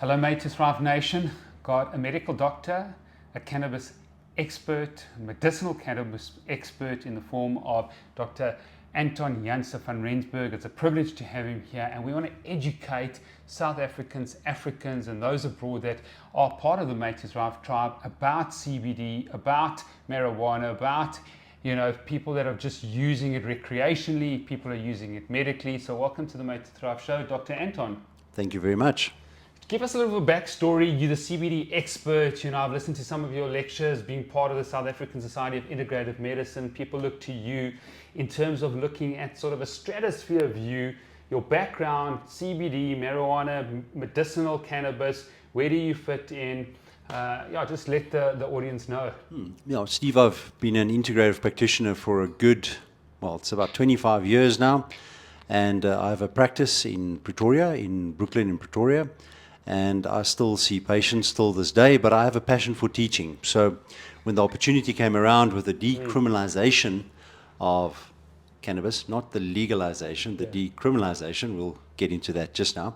Hello, Made to Thrive Nation. Got a medical doctor, a cannabis expert, medicinal cannabis expert in the form of Dr. Anton van Rensburg. It's a privilege to have him here, and we want to educate South Africans, Africans, and those abroad that are part of the Made to Thrive tribe about CBD, about marijuana, about people that are just using it recreationally, people are using it medically. So welcome to the Made to Thrive show, Dr. Anton. Thank you very much. Give us a little bit of backstory. You're the CBD expert. I've listened to some of your lectures, being part of the South African Society of Integrative Medicine. People look to you in terms of looking at sort of a stratosphere view. Your background, CBD, marijuana, medicinal cannabis, where do you fit in? Just let the audience know. Steve, I've been an integrative practitioner for it's about 25 years now. And I have a practice in Pretoria, in Brooklyn in Pretoria. And I still see patients till this day, but I have a passion for teaching. So when the opportunity came around with the decriminalization of cannabis, not the legalization, the decriminalization, we'll get into that just now,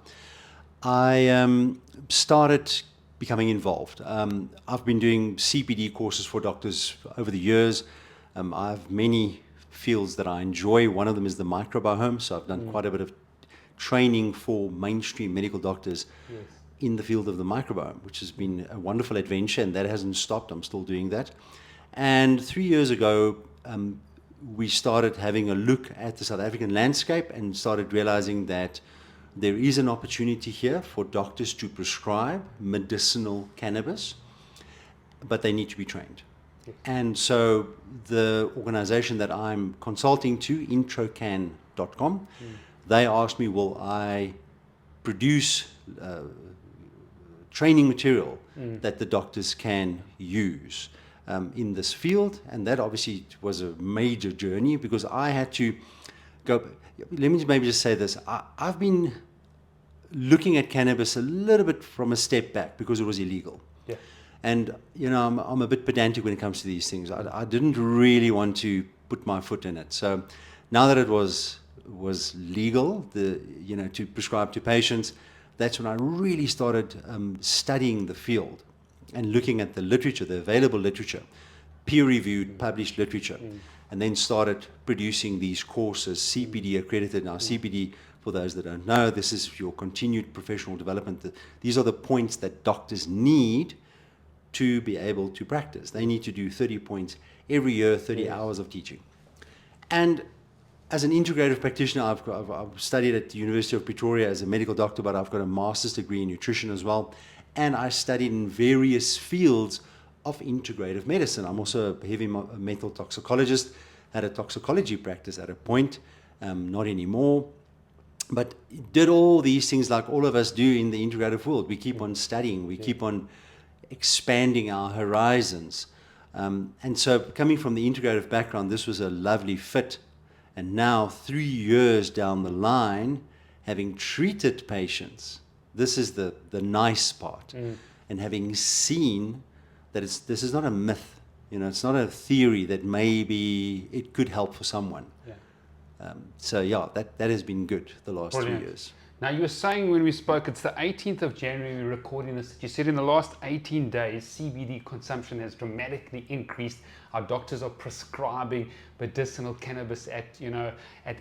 I started becoming involved. I've been doing CBD courses for doctors over the years. I have many fields that I enjoy. One of them is the microbiome, so I've done quite a bit of training for mainstream medical doctors in the field of the microbiome, which has been a wonderful adventure, and that hasn't stopped. I'm still doing that. And 3 years ago, we started having a look at the South African landscape and started realizing that there is an opportunity here for doctors to prescribe medicinal cannabis, but they need to be trained. And so the organization that I'm consulting to, introcan.com, they asked me, will I produce training material that the doctors can use in this field? And that obviously was a major journey, because I had to go. Let me maybe just say this. I've been looking at cannabis a little bit from a step back because it was illegal. And I'm a bit pedantic when it comes to these things. I didn't really want to put my foot in it. So now that it was legal, to prescribe to patients, that's when I really started studying the field and looking at the literature, the available literature, peer-reviewed, published literature, and then started producing these courses, CPD accredited. Now, CPD, for those that don't know, this is your continued professional development. These are the points that doctors need to be able to practice. They need to do 30 points every year, 30 hours of teaching. And as an integrative practitioner, I've studied at the University of Pretoria as a medical doctor, but I've got a master's degree in nutrition as well. And I studied in various fields of integrative medicine. I'm also a heavy metal toxicologist, had a toxicology practice at a point, not anymore. But did all these things like all of us do in the integrative world. We keep on studying, we keep on expanding our horizons. And so coming from the integrative background, this was a lovely fit. And now, 3 years down the line, having treated patients, this is the nice part. And having seen that this is not a myth, it's not a theory that maybe it could help for someone. That has been good the last 3 years. Now, you were saying when we spoke, it's the 18th of January, we're recording this, you said in the last 18 days, CBD consumption has dramatically increased. Our doctors are prescribing medicinal cannabis at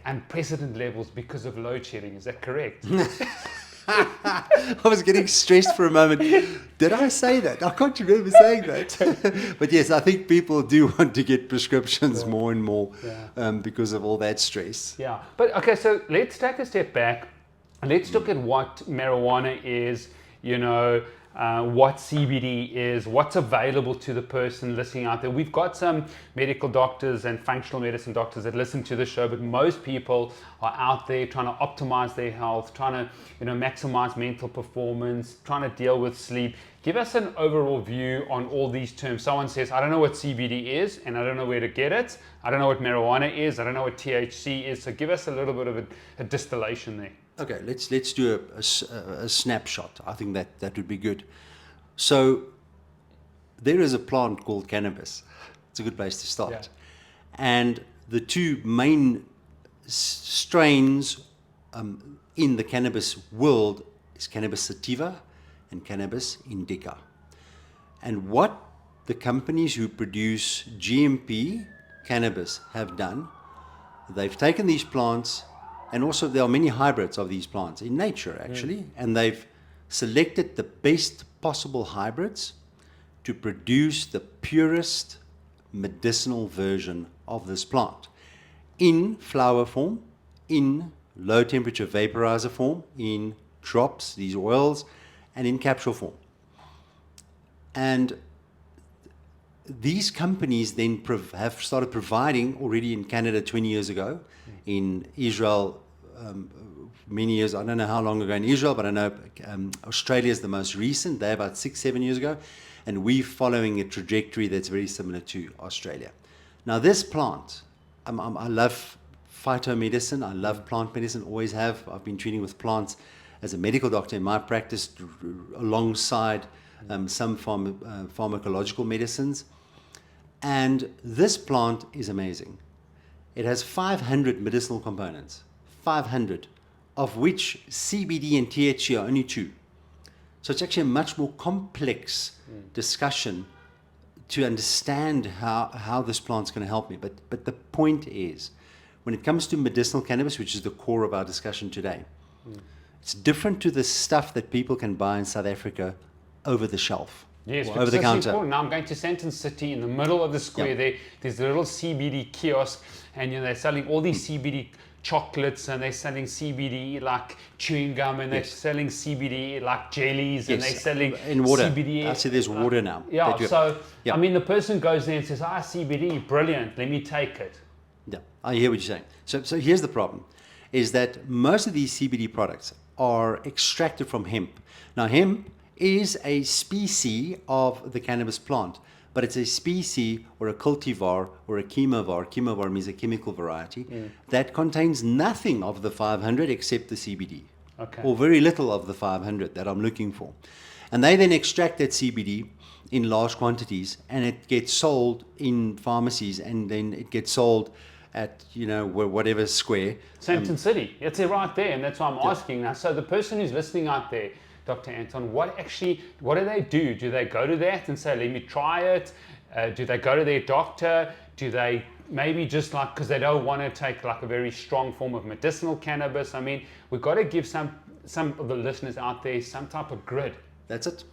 unprecedented levels because of load shedding. Is that correct? I was getting stressed for a moment. Did I say that? I can't remember saying that. But yes, I think people do want to get prescriptions more and more because of all that stress. Yeah. But okay, so let's take a step back. Let's look at what marijuana is, what CBD is, what's available to the person listening out there. We've got some medical doctors and functional medicine doctors that listen to the show, but most people are out there trying to optimize their health, trying to maximize mental performance, trying to deal with sleep. Give us an overall view on all these terms. Someone says, I don't know what CBD is, and I don't know where to get it. I don't know what marijuana is. I don't know what THC is. So give us a little bit of a distillation there. Okay, let's do a snapshot. I think that would be good. So there is a plant called cannabis. It's a good place to start. And the two main strains in the cannabis world is cannabis sativa and cannabis indica. And what the companies who produce GMP cannabis have done, they've taken these plants, and also there are many hybrids of these plants in nature actually, and they've selected the best possible hybrids to produce the purest medicinal version of this plant in flower form, in low temperature vaporizer form, in drops, these oils, and in capsule form. And these companies then have started providing already in Canada 20 years ago, in Israel many years, I don't know how long ago in Israel, but I know Australia is the most recent. They're about 6-7 years ago, and we're following a trajectory that's very similar to Australia. Now this plant, I love phytomedicine, I love plant medicine, always have. I've been treating with plants as a medical doctor in my practice alongside some pharmacological medicines. And this plant is amazing. It has 500 medicinal components, 500, of which CBD and THC are only 2. So it's actually a much more complex discussion to understand how this plant's going to help me. But the point is, when it comes to medicinal cannabis, which is the core of our discussion today, it's different to the stuff that people can buy in South Africa over the shelf. Yes, over the counter. Now I'm going to Sandton City in the middle of the square. There's a little CBD kiosk, and they're selling all these CBD chocolates, and they're selling CBD like chewing gum, and they're selling CBD like jellies, and they're selling in water. CBD. I see there's water now. I mean, the person goes there and says, CBD, brilliant, let me take it. Yeah, I hear what you're saying. So here's the problem, is that most of these CBD products are extracted from hemp. Now hemp is a species of the cannabis plant, but it's a species or a cultivar or a chemovar. Chemovar means a chemical variety that contains nothing of the 500 except the CBD, or very little of the 500 that I'm looking for. And they then extract that CBD in large quantities, and it gets sold in pharmacies, and then it gets sold at, whatever square. Sandton City, it's right there, and that's why I'm asking now. So the person who's listening out there, Dr. Anton, what do they do? Do they go to that and say, let me try it? Do they go to their doctor? Do they maybe just because they don't want to take like a very strong form of medicinal cannabis? I mean, we've got to give some of the listeners out there some type of grid. That's it.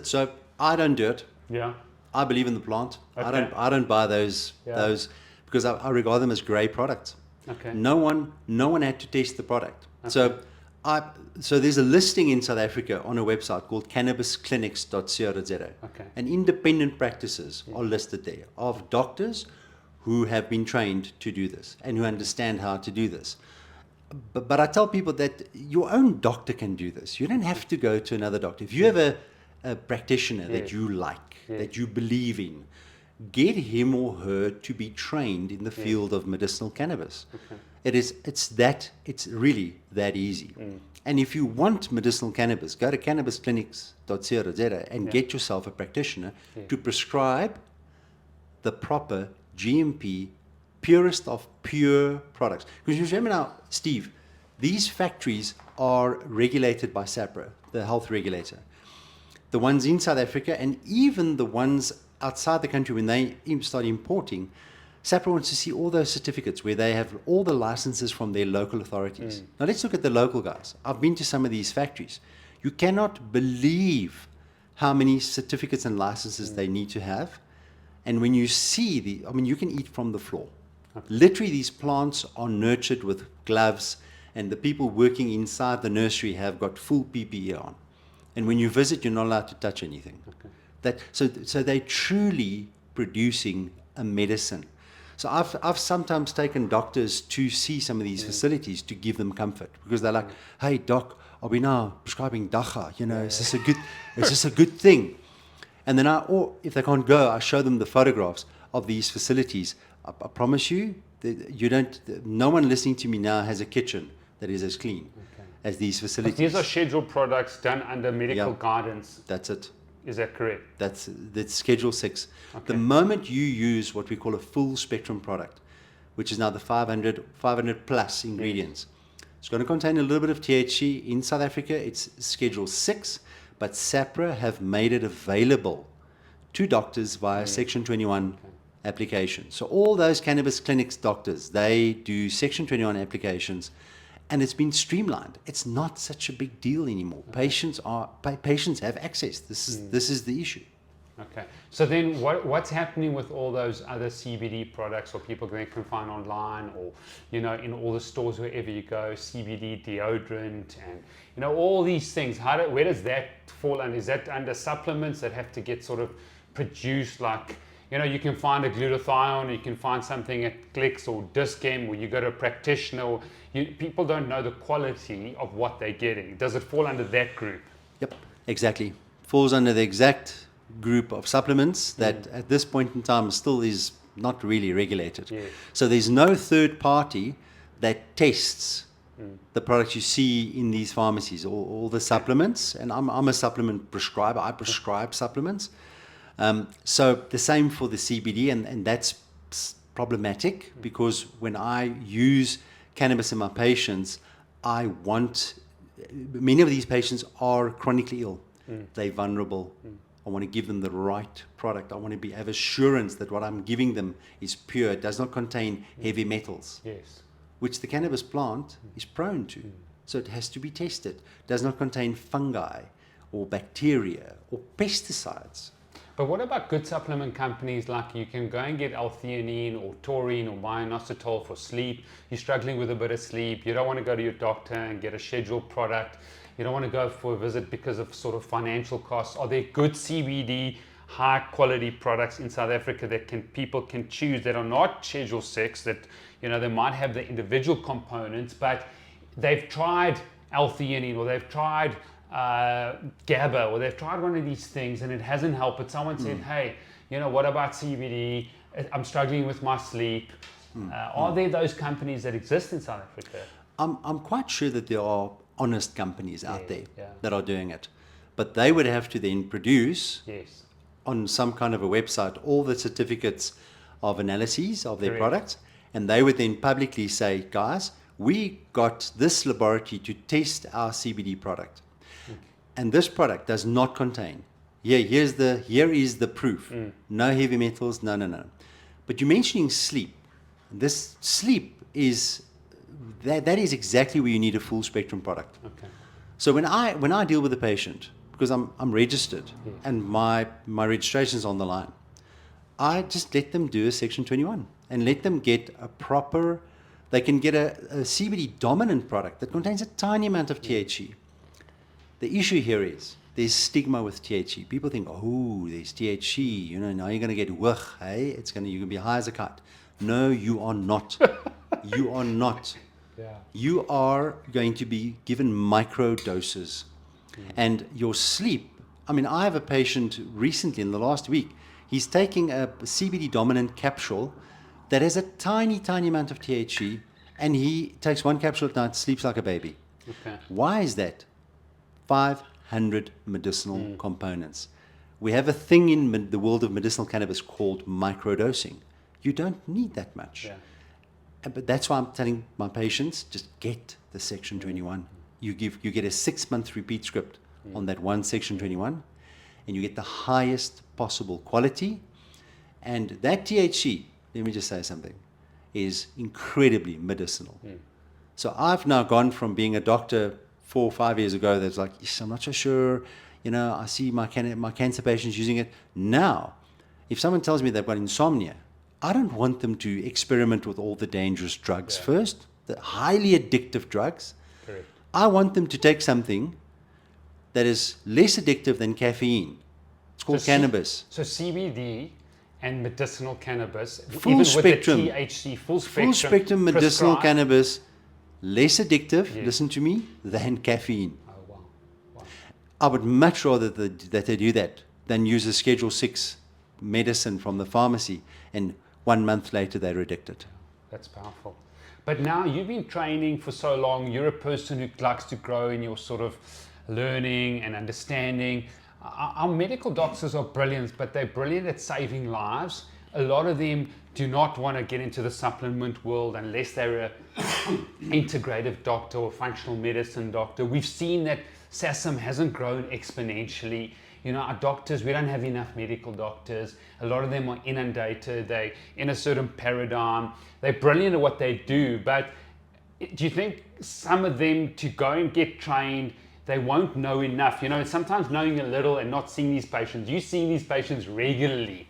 So I don't do it. Yeah. I believe in the plant. Okay. I don't buy those because I regard them as grey products. Okay. No one had to test the product. Okay. So there's a listing in South Africa on a website called cannabisclinics.co.za. Okay. And independent practices are listed there of doctors who have been trained to do this and who understand how to do this. But I tell people that your own doctor can do this. You don't have to go to another doctor. If you have a practitioner that you like, that you believe in, get him or her to be trained in the field of medicinal cannabis. Okay. It's really that easy. And if you want medicinal cannabis, go to cannabisclinics.co.za and get yourself a practitioner to prescribe the proper GMP, purest of pure products. Because you remember now, Steve, these factories are regulated by SAPRA, the health regulator. The ones in South Africa and even the ones outside the country, when they start importing, SAPRA wants to see all those certificates where they have all the licenses from their local authorities. Now let's look at the local guys. I've been to some of these factories. You cannot believe how many certificates and licenses they need to have. And when you see you can eat from the floor. Okay. Literally, these plants are nurtured with gloves, and the people working inside the nursery have got full PPE on. And when you visit, you're not allowed to touch anything. Okay. So they're truly producing a medicine. So I've sometimes taken doctors to see some of these facilities to give them comfort, because they're like, hey doc, are we now prescribing dacha? Is this a good thing? And then or if they can't go, I show them the photographs of these facilities. I promise you, no one listening to me now has a kitchen that is as clean as these facilities. But these are scheduled products done under medical guidance. That's it. Is that correct? That's Schedule 6. Okay. The moment you use what we call a full spectrum product, which is now the 500 plus ingredients, it's going to contain a little bit of THC. In South Africa, it's Schedule 6, but SAPRA have made it available to doctors via Section 21 application. So all those cannabis clinics doctors, they do Section 21 applications, and it's been streamlined. It's not such a big deal anymore. Patients have access. This is the issue. Okay. So then what's happening with all those other CBD products or people they can find online or, in all the stores wherever you go, CBD deodorant and, all these things? Where does that fall under? Is that under supplements that have to get sort of produced like, you can find a glutathione, you can find something at Clicks or Dischem, or you go to a practitioner, or people don't know the quality of what they're getting. Does it fall under that group? Yep, exactly. Falls under the exact group of supplements that at this point in time still is not really regulated. Yeah. So there's no third party that tests the products you see in these pharmacies, all the supplements. And I'm a supplement prescriber. I prescribe supplements. So the same for the CBD, and that's problematic because when I use cannabis in my patients, many of these patients are chronically ill. They're vulnerable. I want to give them the right product. I want to have assurance that what I'm giving them is pure, does not contain heavy metals, which the cannabis plant is prone to. So it has to be tested. Does not contain fungi or bacteria or pesticides. But what about good supplement companies like you can go and get L-theanine or taurine or minoxidil for sleep. You're struggling with a bit of sleep. You don't want to go to your doctor and get a scheduled product. You don't want to go for a visit because of sort of financial costs. Are there good CBD, high quality products in South Africa that people can choose that are not Schedule 6, that they might have the individual components, but they've tried L-theanine or they've tried GABA or they've tried one of these things and it hasn't helped, but someone said, hey, what about CBD? I'm struggling with my sleep. Are there those companies that exist in South Africa? I'm quite sure that there are honest companies out there that are doing it, but they would have to then produce on some kind of a website all the certificates of analyses of their products, and they would then publicly say, guys, we got this laboratory to test our CBD product, and this product does not contain, here is the proof, no heavy metals, no. But you're mentioning sleep. This sleep is that is exactly where you need a full spectrum product. Okay. So when I deal with a patient, because I'm registered and my registration's on the line, I just let them do a Section 21 and let them get they can get a CBD dominant product that contains a tiny amount of THC. The issue here is there's stigma with THC. People think, oh, there's THC, now you're going to get hey, you're going to be high as a kite. No, you are not. You are not. Yeah. You are going to be given micro doses. And your sleep, I have a patient recently in the last week, he's taking a CBD dominant capsule that has a tiny, tiny amount of THC, and he takes one capsule at night, sleeps like a baby. Okay. Why is that? 500 medicinal components. We have a thing in the world of medicinal cannabis called microdosing. You don't need that much. Yeah. But that's why I'm telling my patients, just get the Section 21. You get a 6-month repeat script on that one Section 21, and you get the highest possible quality. And that THC, let me just say something, is incredibly medicinal. So I've now gone from being a doctor 4 or 5 years ago that's like, I'm not so sure, I see my cancer patients using it. Now, if someone tells me they've got insomnia, I don't want them to experiment with all the dangerous drugs first, the highly addictive drugs. Correct. I want them to take something that is less addictive than caffeine. It's called cannabis. So CBD and medicinal cannabis, full even spectrum, with the THC, full spectrum medicinal cannabis, less addictive, listen to me, than caffeine. Oh, wow. I would much rather that they do that than use a Schedule 6 medicine from the pharmacy and 1 month later they're addicted. That's powerful. But now you've been training for so long, you're a person who likes to grow in your sort of learning and understanding. Our medical doctors are brilliant, but they're brilliant at saving lives. A lot of them do not want to get into the supplement world unless they're an integrative doctor or functional medicine doctor. We've seen that SASM hasn't grown exponentially. You know, our doctors, we don't have enough medical doctors. A lot of them are inundated. They're in a certain paradigm. They're brilliant at what they do, but do you think some of them, to go and get trained, they won't know enough? You know, sometimes knowing a little and not seeing these patients, you're seeing these patients regularly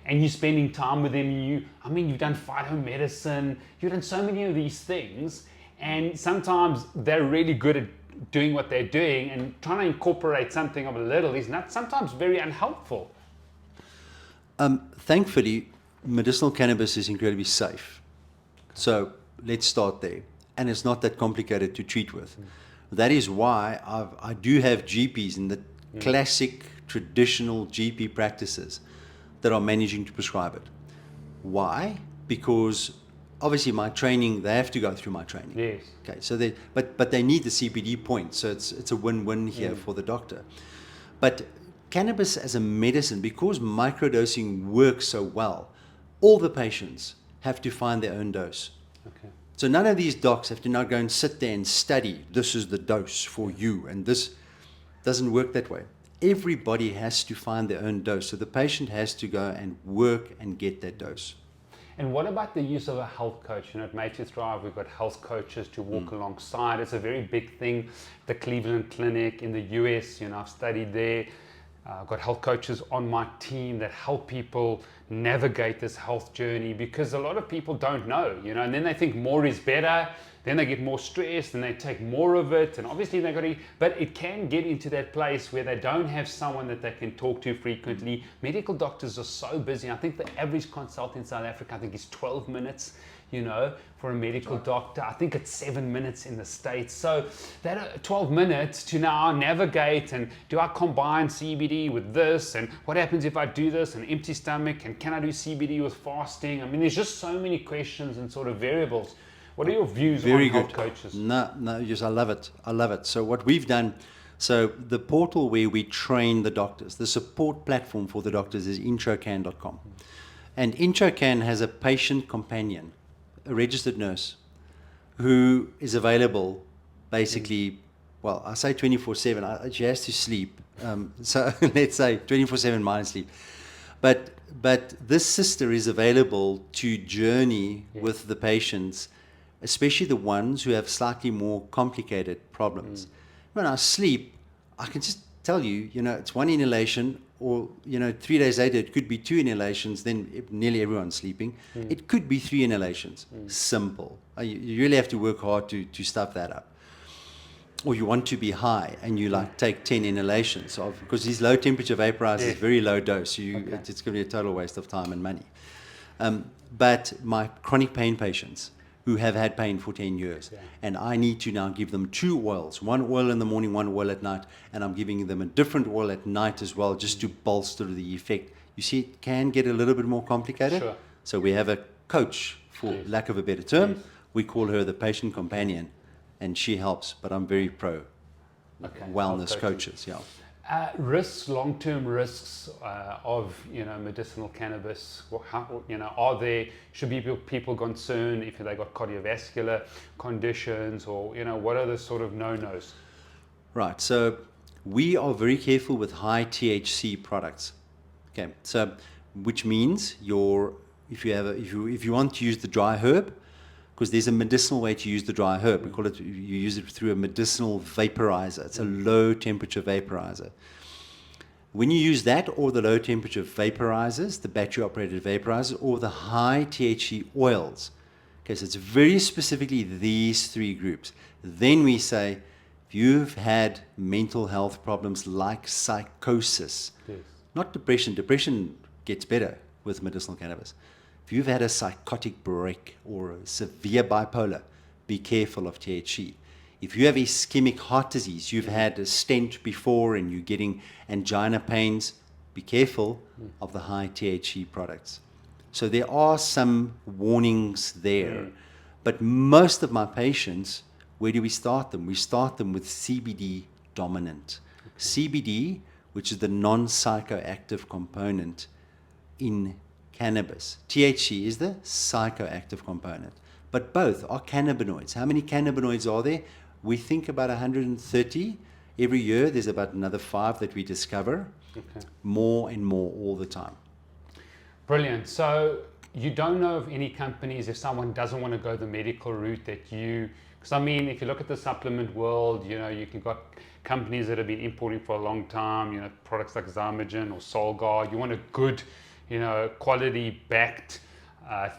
and you're spending time with them. You've done phytomedicine, you've done so many of these things, and sometimes they're really good at doing what they're doing, and trying to incorporate something of a little is not sometimes very unhelpful. Thankfully, medicinal cannabis is incredibly safe. So let's start there. And it's not that complicated to treat with. That is why I do have GPs in the classic traditional GP practices that are managing to prescribe it. Why? Because obviously my training, they have to go through my training. Yes. Okay. So but they need the CBD point. So it's a win-win here for the doctor. But cannabis as a medicine, because microdosing works so well, all the patients have to find their own dose. Okay. So none of these docs have to now go and sit there and study, this is the dose for you, and this doesn't work that way. Everybody has to find their own dose. So the patient has to go and work and get that dose. And what about the use of a health coach? You know, at Matrix Drive, we've got health coaches to walk alongside. It's a very big thing. The Cleveland Clinic in the US, you know, I've studied there. I've got health coaches on my team that help people navigate this health journey, because a lot of people don't know, you know, and then they think more is better, then they get more stressed and they take more of it, and obviously they got to, but it can get into that place where they don't have someone that they can talk to frequently. Medical doctors are so busy. I think the average consult in South Africa, I think, is 12 minutes, you know, for a medical doctor. I think it's 7 minutes in the States. So that 12 minutes to now navigate, and do I combine CBD with this, and what happens if I do this, an empty stomach, and can I do CBD with fasting? I mean, there's just so many questions and sort of variables. What are your views on health coaches? No, yes, I love it. I love it. So what we've done, so the portal where we train the doctors, the support platform for the doctors is introcan.com. And Introcan has a patient companion, a registered nurse, who is available basically, well, I say 24/7. She has to sleep. So let's say 24/7 minus sleep. But this sister is available to journey with the patients, especially the ones who have slightly more complicated problems. When I sleep, I can just tell you, you know, it's one inhalation, or, you know, 3 days later, it could be 2 inhalations, then nearly everyone's sleeping. It could be 3 inhalations. Simple. You really have to work hard to stuff that up. Or you want to be high and you like take 10 inhalations of, because these low temperature vaporizers is very low dose. It's going to be a total waste of time and money. But my chronic pain patients who have had pain for 10 years, and I need to now give them 2 oils, 1 oil in the morning, 1 oil at night, and I'm giving them a different oil at night as well, just to bolster the effect. You see, it can get a little bit more complicated. Sure. So we have a coach, for lack of a better term. We call her the patient companion, and she helps, but I'm very pro wellness coaches. Yeah. Risks, long-term risks of, you know, medicinal cannabis. How, you know, are there, should people concerned if they got cardiovascular conditions, or, you know, what are the sort of no-nos? Right. So we are very careful with high THC products. Okay. So which means if you want to use the dry herb, because there's a medicinal way to use the dry herb. We call it, you use it through a medicinal vaporizer. It's a low temperature vaporizer. When you use that, or the low temperature vaporizers, the battery operated vaporizers, or the high THC oils, okay, so it's very specifically these 3 groups. Then we say, if you've had mental health problems like psychosis, not depression gets better with medicinal cannabis. If you've had a psychotic break or a severe bipolar, be careful of THC. If you have ischemic heart disease, you've had a stent before and you're getting angina pains, be careful of the high THC products. So there are some warnings there. But most of my patients, where do we start them? We start them with CBD dominant. CBD, which is the non-psychoactive component in cannabis. THC is the psychoactive component, but both are cannabinoids. How many cannabinoids are there? We think about 130 Every year, there's about another 5 that we discover, Okay. more and more all the time. Brilliant. So you don't know of any companies, if someone doesn't want to go the medical route, that you, because I mean, if you look at the supplement world, you know, you can got companies that have been importing for a long time, you know, products like Zymogen or Solgar. You want a good, you know, quality backed,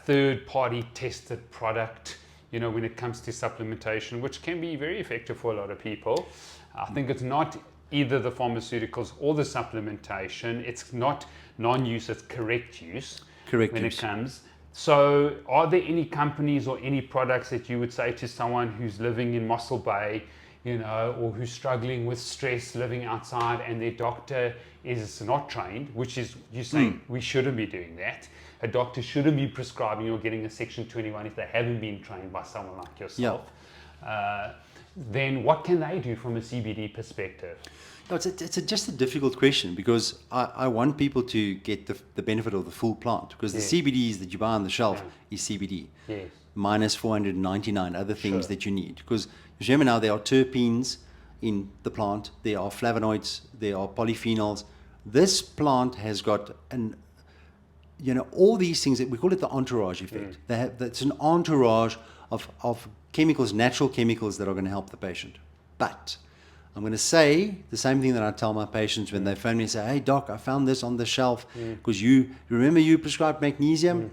third party tested product, you know, when it comes to supplementation, which can be very effective for a lot of people. I think it's not either the pharmaceuticals or the supplementation. It's not non-use, it's correct use. Correct when use. it comes. So are there any companies or any products that you would say to someone who's living in Mossel Bay, you know, or who's struggling with stress living outside and their doctor is not trained, which is, you're saying we shouldn't be doing that. A doctor shouldn't be prescribing or getting a Section 21 if they haven't been trained by someone like yourself. Then what can they do from a CBD perspective? No, it's just a difficult question, because I want people to get the benefit of the full plant, because the CBDs that you buy on the shelf is CBD. Yes. Minus 499 other things Sure. that you need. Because remember now, there are terpenes in the plant, there are flavonoids, there are polyphenols. This plant has got all these things that we call it the entourage effect. That's an entourage of chemicals, natural chemicals that are going to help the patient. But I'm going to say the same thing that I tell my patients when they phone me and say, "Hey doc, I found this on the shelf because you remember you prescribed magnesium,"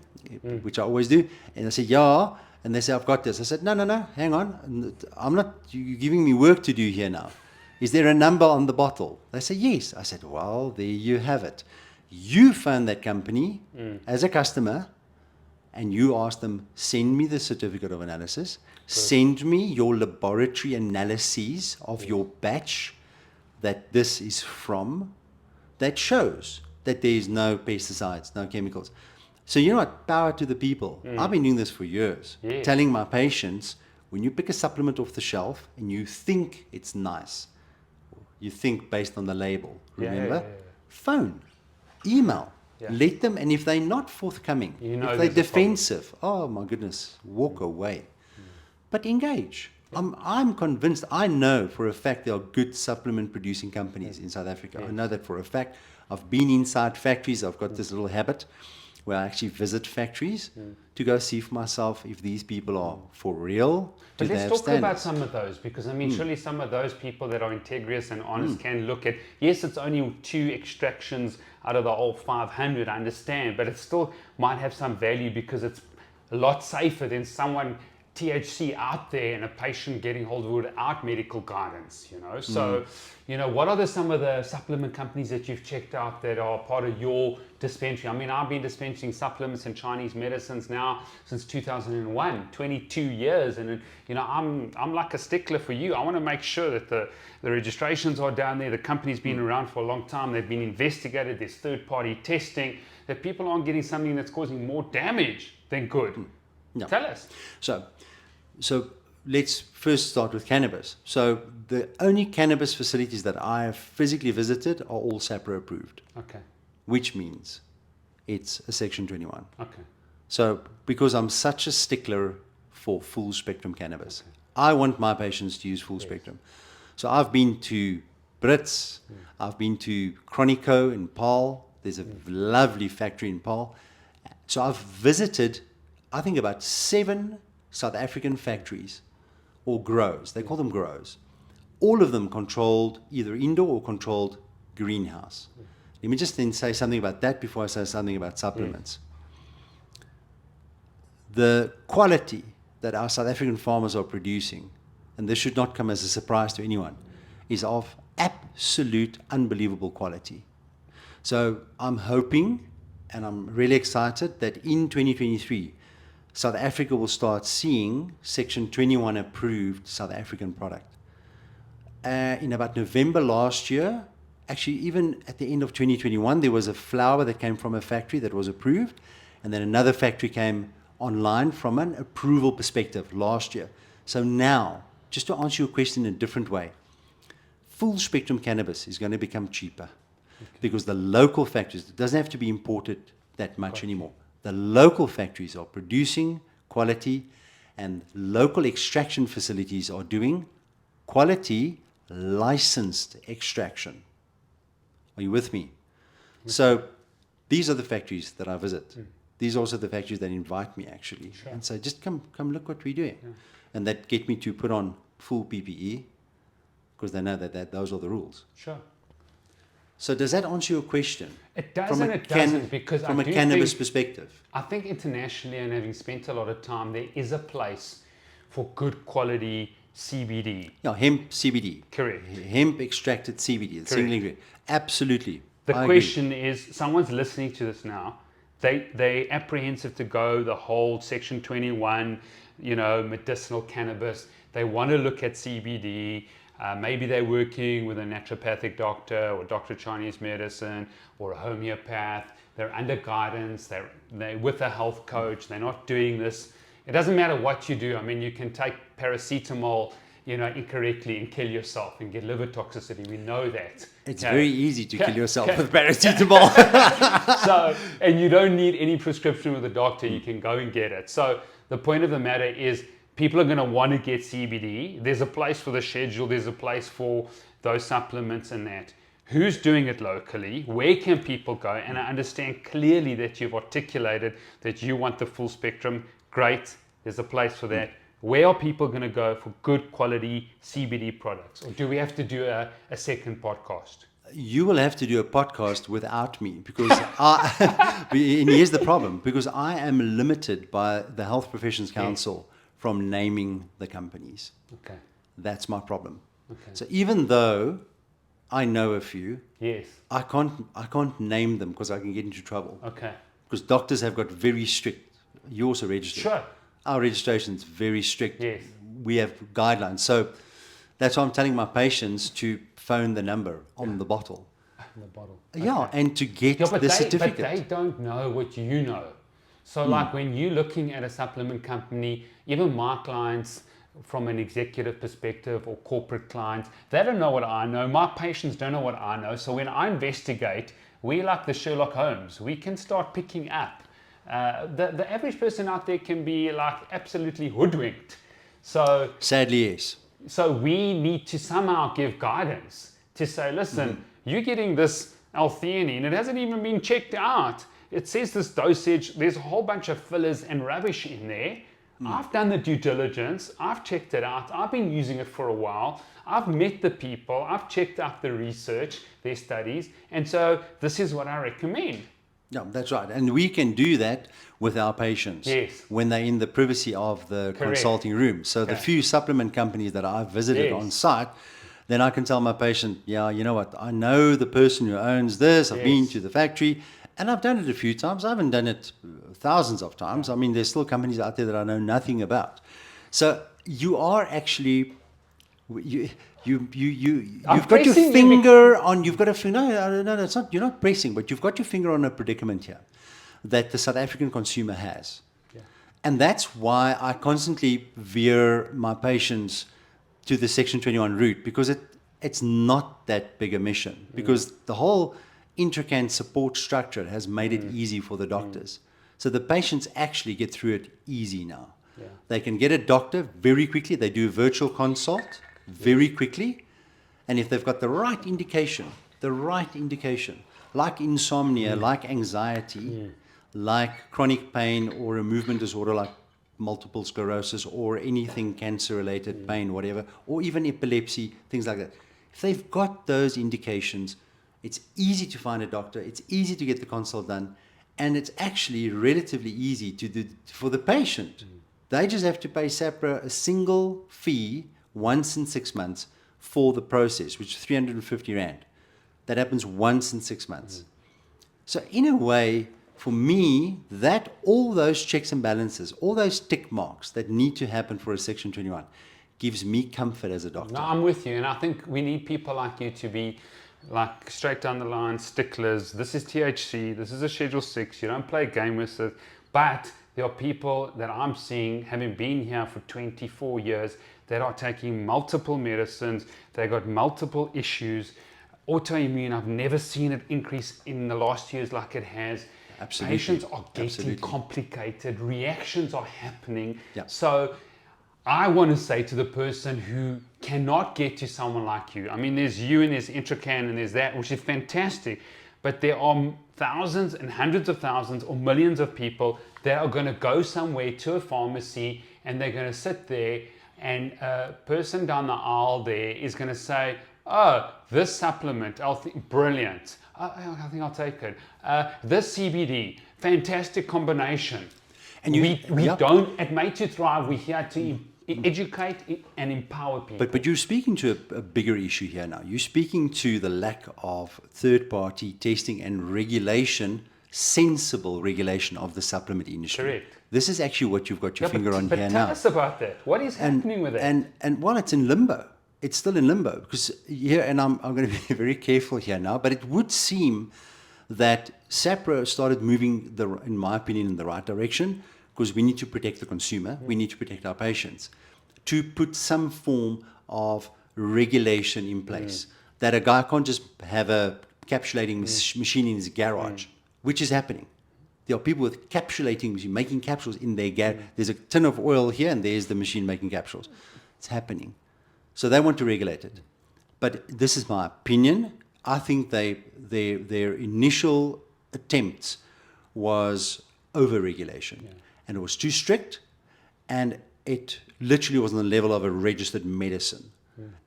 which I always do. And I say, "Yeah." And they say, "I've got this." I said, No, hang on. I'm not, you're giving me work to do here now. Is there a number on the bottle? They say, "Yes." I said, "Well, there you have it. You phone that company as a customer and you ask them, send me the certificate of analysis, send me your laboratory analyses of your batch that this is from, that shows that there is no pesticides, no chemicals." So you know what? Power to the people. I've been doing this for years, telling my patients, when you pick a supplement off the shelf and you think it's nice, you think based on the label, remember? Phone, email, let them, and if they're not forthcoming, if they're defensive, oh my goodness, walk away. But engage. I'm convinced, I know for a fact there are good supplement producing companies in South Africa. I know that for a fact. I've been inside factories. I've got this little habit where I actually visit factories to go see for myself if these people are for real. But let's talk about some of those, because I mean, surely some of those people that are integrous and honest can look at, yes, it's only 2 extractions out of the whole 500, I understand, but it still might have some value because it's a lot safer than someone THC out there and a patient getting hold of it without medical guidance, you know. So, you know, what are some of the supplement companies that you've checked out that are part of your dispensary? I mean, I've been dispensing supplements and Chinese medicines now since 2001, 22 years. And, you know, I'm like a stickler for you. I want to make sure that the registrations are down there. The company's been around for a long time. They've been investigated. There's third-party testing, that people aren't getting something that's causing more damage than good. No. Tell us. So let's first start with cannabis. So the only cannabis facilities that I have physically visited are all SAPRA approved. Okay. Which means it's a Section 21. Okay. So because I'm such a stickler for full spectrum cannabis, I want my patients to use full spectrum. So I've been to Brits, I've been to Chronico in Paarl. There's a lovely factory in Paarl. So I've visited, I think, about 7 South African factories or grows. They call them grows. All of them controlled, either indoor or controlled greenhouse. Let me just then say something about that before I say something about supplements. The quality that our South African farmers are producing, and this should not come as a surprise to anyone, is of absolute unbelievable quality. So I'm hoping, and I'm really excited, that in 2023, South Africa will start seeing Section 21 approved South African product. In about November last year, actually even at the end of 2021, there was a flower that came from a factory that was approved, and then another factory came online from an approval perspective last year. So now, just to answer your question in a different way, full spectrum cannabis is going to become cheaper because the local factories, it doesn't have to be imported that much anymore. The local factories are producing quality, and local extraction facilities are doing quality licensed extraction. Are you with me? So these are the factories that I visit. These are also the factories that invite me, actually. Sure. And say, just come look what we're doing. And that get me to put on full PPE, because they know that those are the rules. Sure. So does that answer your question? It does and it doesn't, because from I a do cannabis think, perspective. I think internationally, and having spent a lot of time, there is a place for good quality CBD. Yeah, hemp CBD. Correct. Hemp extracted CBD, the single ingredient. Absolutely. The I question is, someone's listening to this now, they apprehensive to go the whole Section 21, medicinal cannabis. They want to look at CBD. Maybe they're working with a naturopathic doctor or doctor of Chinese medicine or a homeopath. They're under guidance. They're with a health coach. They're not doing this. It doesn't matter what you do. I mean, you can take paracetamol, incorrectly and kill yourself and get liver toxicity. We know that. It's very easy to kill yourself with paracetamol. So, and you don't need any prescription with a doctor. You can go and get it. So the point of the matter is, people are going to want to get CBD. There's a place for the schedule. There's a place for those supplements and that. Who's doing it locally? Where can people go? And I understand clearly that you've articulated that you want the full spectrum. Great. There's a place for that. Where are people going to go for good quality CBD products? Or do we have to do a second podcast? You will have to do a podcast without me, because and here's the problem, because I am limited by the Health Professions Council from naming the companies. Okay. That's my problem. Okay. So even though I know a few, Yes. I can't name them because I can get into trouble. Okay. Because doctors have got very strict. You also register. Sure. Our registration is very strict. Yes. We have guidelines. So that's why I'm telling my patients to phone the number on the bottle. The bottle. Yeah, and to get Yeah, but the they certificate. don't know what you know. So like when you're looking at a supplement company, even my clients from an executive perspective or corporate clients, they don't know what I know. My patients don't know what I know. So when I investigate, we're like the Sherlock Holmes. We can start picking up. The average person out there can be like absolutely hoodwinked. So Sadly, yes. So we need to somehow give guidance to say, listen, you're getting this L-theanine. It hasn't even been checked out. It says this dosage. There's a whole bunch of fillers and rubbish in there. I've done the due diligence. I've checked it out. I've been using it for a while. I've met the people. I've checked out the research, their studies. And so this is what I recommend. Yeah, that's right. And we can do that with our patients when they're in the privacy of the consulting room. So the few supplement companies that I've visited on site, then I can tell my patient, yeah, you know what, I know the person who owns this. I've been to the factory and I've done it a few times. I haven't done it thousands of times. I mean, there's still companies out there that I know nothing about. So you are actually... You've got your finger on. You've got a finger. No, it's not. You're not pressing, but you've got your finger on a predicament here that the South African consumer has, and that's why I constantly veer my patients to the Section 21 route, because it's not that big a mission. Because the whole Intracant support structure has made it easy for the doctors, so the patients actually get through it easy now. They can get a doctor very quickly. They do a virtual consult very quickly, and if they've got the right indication, like insomnia, like anxiety, like chronic pain or a movement disorder like multiple sclerosis or anything cancer-related pain, whatever, or even epilepsy, things like that. If they've got those indications, it's easy to find a doctor, it's easy to get the consult done, and it's actually relatively easy to do for the patient. They just have to pay SAPRA a single fee once in 6 months for the process, which is 350 Rand. That happens once in 6 months. So in a way, for me, that all those checks and balances, all those tick marks that need to happen for a Section 21 gives me comfort as a doctor. No, I'm with you. And I think we need people like you to be like straight down the line sticklers. This is THC. This is a Schedule 6. You don't play a game with it. But there are people that I'm seeing, having been here for 24 years, that are taking multiple medicines. They got multiple issues. Autoimmune, I've never seen it increase in the last years like it has. Absolutely. Patients are getting complicated. Reactions are happening. Yeah. So I want to say to the person who cannot get to someone like you, I mean, there's you and there's Intracan and there's that, which is fantastic, but there are thousands and hundreds of thousands or millions of people that are going to go somewhere to a pharmacy and they're going to sit there, and a person down the aisle there is going to say, oh, this supplement, brilliant. I think I'll take it. This CBD, fantastic combination. And we don't, at Made to Thrive, we're here to educate and empower people. But you're speaking to a bigger issue here now. You're speaking to the lack of third-party testing and regulation, sensible regulation of the supplement industry. Correct. This is actually what you've got your finger on here now. But tell us about that. What is happening with it? And while it's in limbo, it's still in limbo, because here, and I'm going to be very careful here now, but it would seem that SAPRA started moving, in my opinion, in the right direction, because we need to protect the consumer, we need to protect our patients, to put some form of regulation in place, that a guy can't just have a capsulating machine in his garage, which is happening. There are people with capsulating machine making capsules in their garage. There's a tin of oil here, and there's the machine making capsules. It's happening. So they want to regulate it. But this is my opinion. I think their initial attempts was over-regulation. And it was too strict, and it literally was on the level of a registered medicine.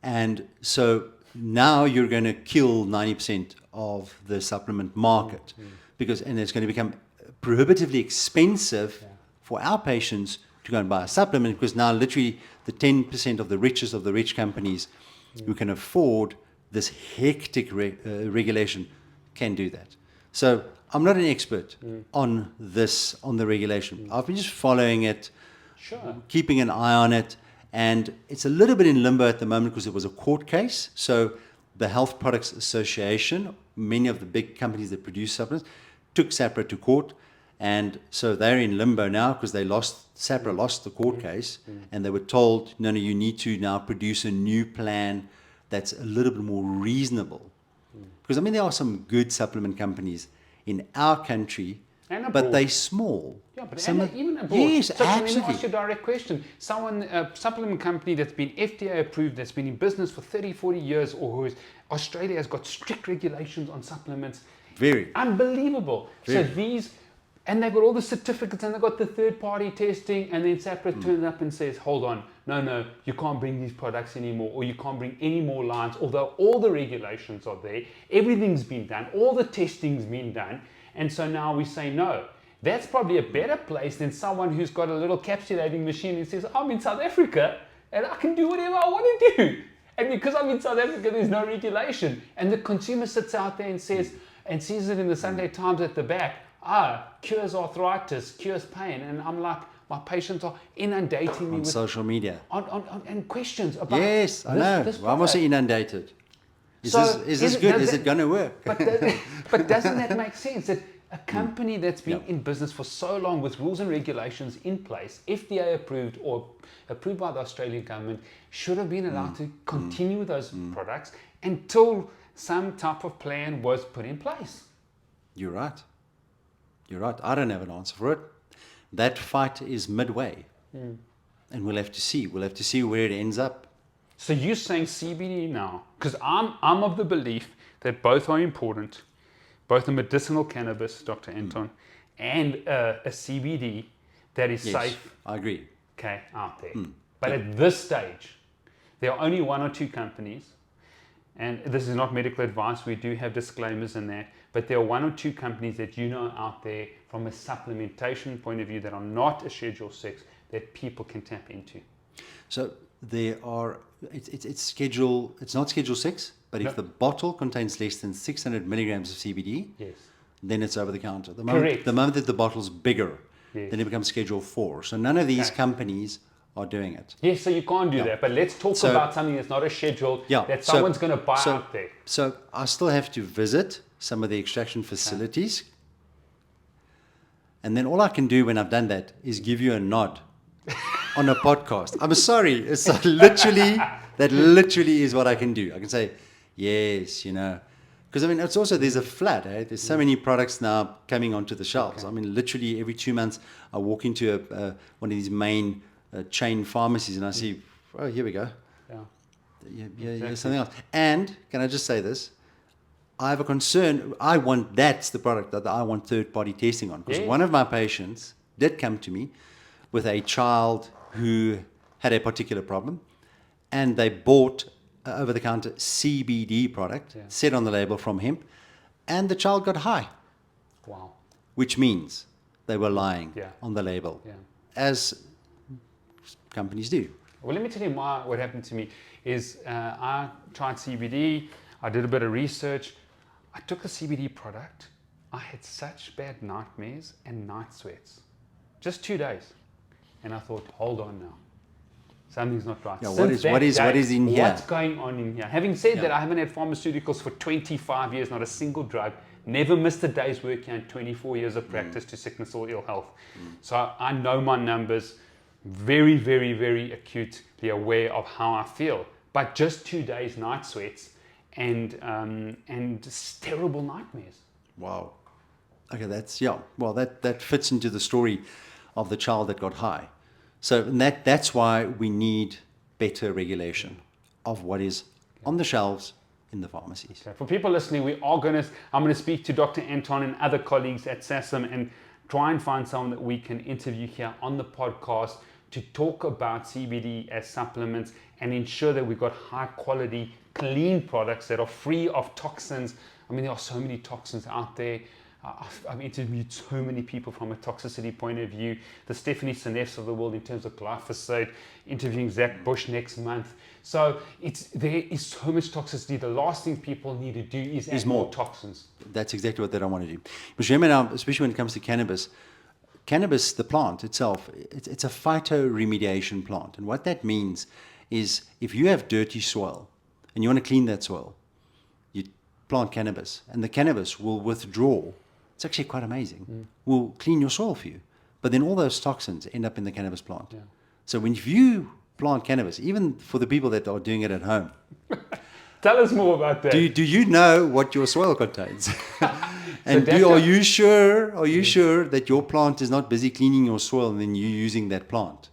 And so now you're going to kill 90% of the supplement market, and it's going to become prohibitively expensive for our patients to go and buy a supplement, because now literally the 10% of the richest of the rich companies who can afford this hectic regulation can do that. So I'm not an expert on the regulation. I've been just following it, keeping an eye on it, and it's a little bit in limbo at the moment because it was a court case. So the Health Products Association, many of the big companies that produce supplements, took SAPRA to court, and so they're in limbo now because SAPRA lost the court case, and they were told, no, you need to now produce a new plan that's a little bit more reasonable. Because, I mean, there are some good supplement companies in our country, but they're small. Yeah, but even abroad. Yes, so absolutely. Let me ask you a direct question. A supplement company that's been FDA approved, that's been in business for 30, 40 years, or Australia has got strict regulations on supplements. Very. Unbelievable. Very. So and they've got all the certificates, and they've got the third-party testing, and then SAPRA turns up and says, hold on, no, you can't bring these products anymore, or you can't bring any more lines, although all the regulations are there, everything's been done, all the testing's been done, and so now we say no. That's probably a better place than someone who's got a little capsulating machine and says, I'm in South Africa, and I can do whatever I want to do. And because I'm in South Africa, there's no regulation. And the consumer sits out there and says, and sees it in the Sunday Times at the back, cures arthritis, cures pain. And I'm like, my patients are inundating me with social media and questions about yes, I know. Well, I'm also inundated. Is this good? Is it going to work? But doesn't that make sense? That a company that's been in business for so long with rules and regulations in place, FDA approved or approved by the Australian government, should have been allowed to continue with those products until some type of plan was put in place. You're right. I don't have an answer for it. That fight is midway. And we'll have to see. We'll have to see where it ends up. So you're saying CBD now? Because I'm of the belief that both are important. Both a medicinal cannabis, Dr. Anton, and a CBD that is safe. I agree. Okay, out there. But at this stage, there are only one or two companies, and this is not medical advice, we do have disclaimers in there, but there are one or two companies that you know out there from a supplementation point of view that are not a Schedule 6 that people can tap into. So there are, it's not Schedule 6, but if the bottle contains less than 600 milligrams of CBD, then it's over the counter. The moment that the bottle's bigger, then it becomes Schedule 4. So none of these companies are doing it. Yes, so you can't do that. But let's talk about something that's not a schedule that someone's going to buy out there. So I still have to visit some of the extraction facilities. And then all I can do when I've done that is give you a nod on a podcast. I'm sorry. It's that literally is what I can do. I can say, yes, because I mean, it's also, there's a flood. There's so many products now coming onto the shelves. I mean, literally every 2 months I walk into one of these main chain pharmacies, and I see, oh, here we go. Yeah. Here's something else. And can I just say this? I have a concern. That's the product that I want third-party testing on. Because one of my patients did come to me with a child who had a particular problem, and they bought over-the-counter CBD product, said on the label from hemp, and the child got high. Wow. Which means they were lying on the label, as companies do. Well, let me tell you what happened to me is I tried CBD, I did a bit of research, I took the CBD product, I had such bad nightmares and night sweats. Just 2 days. And I thought, hold on now. Something's not right. Yeah, what is in here? What's going on in here? Having said that, I haven't had pharmaceuticals for 25 years, not a single drug. Never missed a day's work here in 24 years of practice to sickness or ill health. So I know my numbers, very, very, very acutely aware of how I feel. But just 2 days night sweats and terrible nightmares. Wow. Okay, that fits into the story of the child that got high. So that's why we need better regulation of what is on the shelves in the pharmacies. Okay. For people listening, I'm going to speak to Dr. Anton and other colleagues at SASM and try and find someone that we can interview here on the podcast to talk about CBD as supplements and ensure that we've got high quality, clean products that are free of toxins. I mean, there are so many toxins out there. I've interviewed so many people from a toxicity point of view. The Stephanie Seneffs of the world in terms of glyphosate, interviewing Zach Bush next month. So there is so much toxicity. The last thing people need to do is add more toxins. That's exactly what they don't want to do. But remember now, especially when it comes to cannabis, the plant itself, it's a phytoremediation plant. And what that means is if you have dirty soil and you want to clean that soil, you plant cannabis and the cannabis will withdraw. It's actually quite amazing. Will clean your soil for you. But then all those toxins end up in the cannabis plant. Yeah. So if you plant cannabis, even for the people that are doing it at home. Tell us more about that. Do you know what your soil contains? And are you sure that your plant is not busy cleaning your soil and then you're using that plant?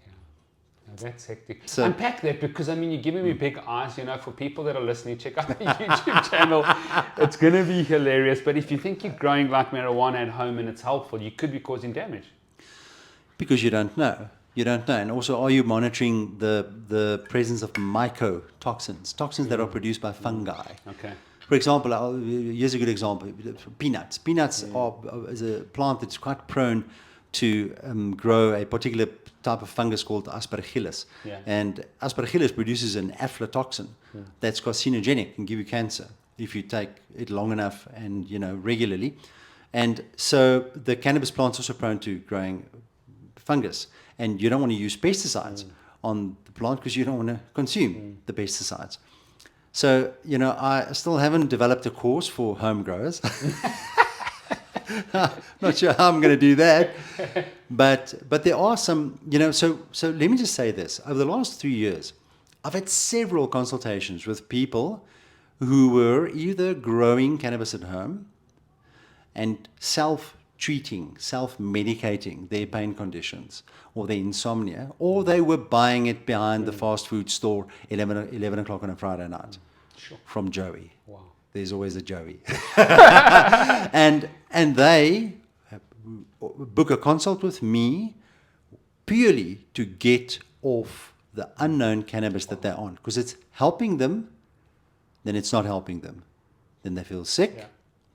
That's hectic. So, unpack that, because I mean, you're giving me big eyes. For people that are listening, check out the YouTube channel. It's going to be hilarious. But if you think you're growing like marijuana at home and it's helpful, you could be causing damage. Because you don't know. And also, are you monitoring the presence of mycotoxins, toxins that are produced by fungi? Okay. For example, here's a good example. Peanuts. Peanuts is a plant that's quite prone to grow a particular type of fungus called aspergillus. Yeah. And aspergillus produces an aflatoxin that's carcinogenic and give you cancer if you take it long enough and regularly. And so the cannabis plant's also prone to growing fungus. And you don't want to use pesticides on the plant because you don't want to consume the pesticides. So, I still haven't developed a course for home growers. Not sure how I'm going to do that. But there are some, so let me just say this. Over the last 3 years, I've had several consultations with people who were either growing cannabis at home and self-treating, self-medicating their pain conditions or their insomnia, or they were buying it behind the fast food store 11 o'clock on a Friday night from Joey. Wow. There's always a Joey. and they book a consult with me purely to get off the unknown cannabis that they're on, because it's helping them, then it's not helping them. Then they feel sick,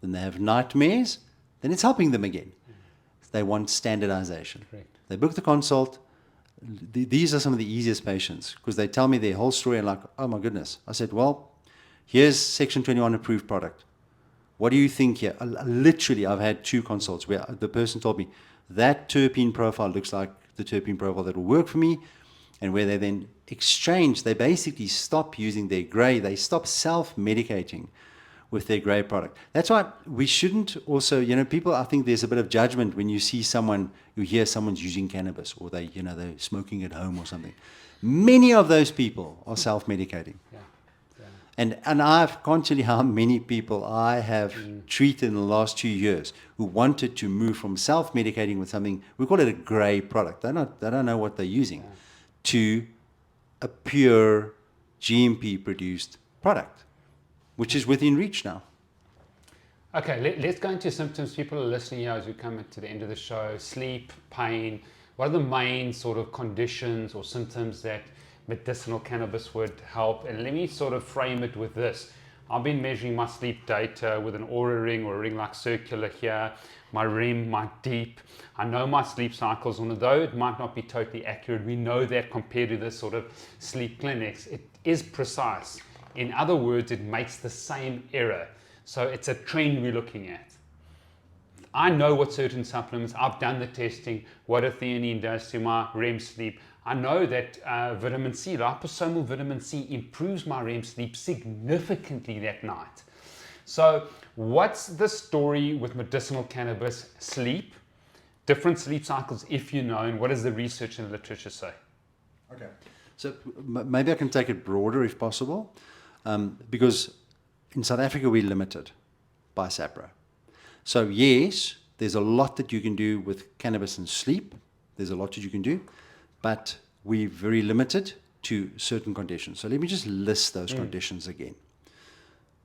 then they have nightmares, then it's helping them again. They want standardization. Correct. They book the consult. These are some of the easiest patients because they tell me their whole story and like, oh my goodness. I said, well, here's Section 21 approved product. What do you think here? Literally, I've had 2 consults where the person told me that terpene profile looks like the terpene profile that will work for me, and where they then exchange, they basically stop using their gray, they stop self-medicating with their gray product. That's why we shouldn't also, people, I think there's a bit of judgment when you see someone, you hear someone's using cannabis or they're smoking at home or something. Many of those people are self-medicating. Yeah. And I can't tell you how many people I have treated in the last 2 years who wanted to move from self-medicating with something, we call it a gray product. They don't know what they're using, to a pure GMP produced product, which is within reach now. Okay, let's go into symptoms. People are listening here as we come to the end of the show. Sleep, pain. What are the main sort of conditions or symptoms that medicinal cannabis would help? And let me sort of frame it with this. I've been measuring my sleep data with an Oura ring or a ring like circular here, my REM, my deep. I know my sleep cycles, and although it might not be totally accurate, we know that compared to the sort of sleep clinics, it is precise. In other words, it makes the same error. So it's a trend we're looking at. I know what certain supplements, I've done the testing, what a theanine does to my REM sleep. I know that vitamin C, liposomal vitamin C, improves my REM sleep significantly that night. So what's the story with medicinal cannabis sleep? Different sleep cycles, if you know, and what does the research and the literature say? Okay. So maybe I can take it broader if possible, because in South Africa we're limited by SAPRA. So yes, there's a lot that you can do with cannabis and sleep. There's a lot that you can do, but we're very limited to certain conditions. So let me just list those conditions again.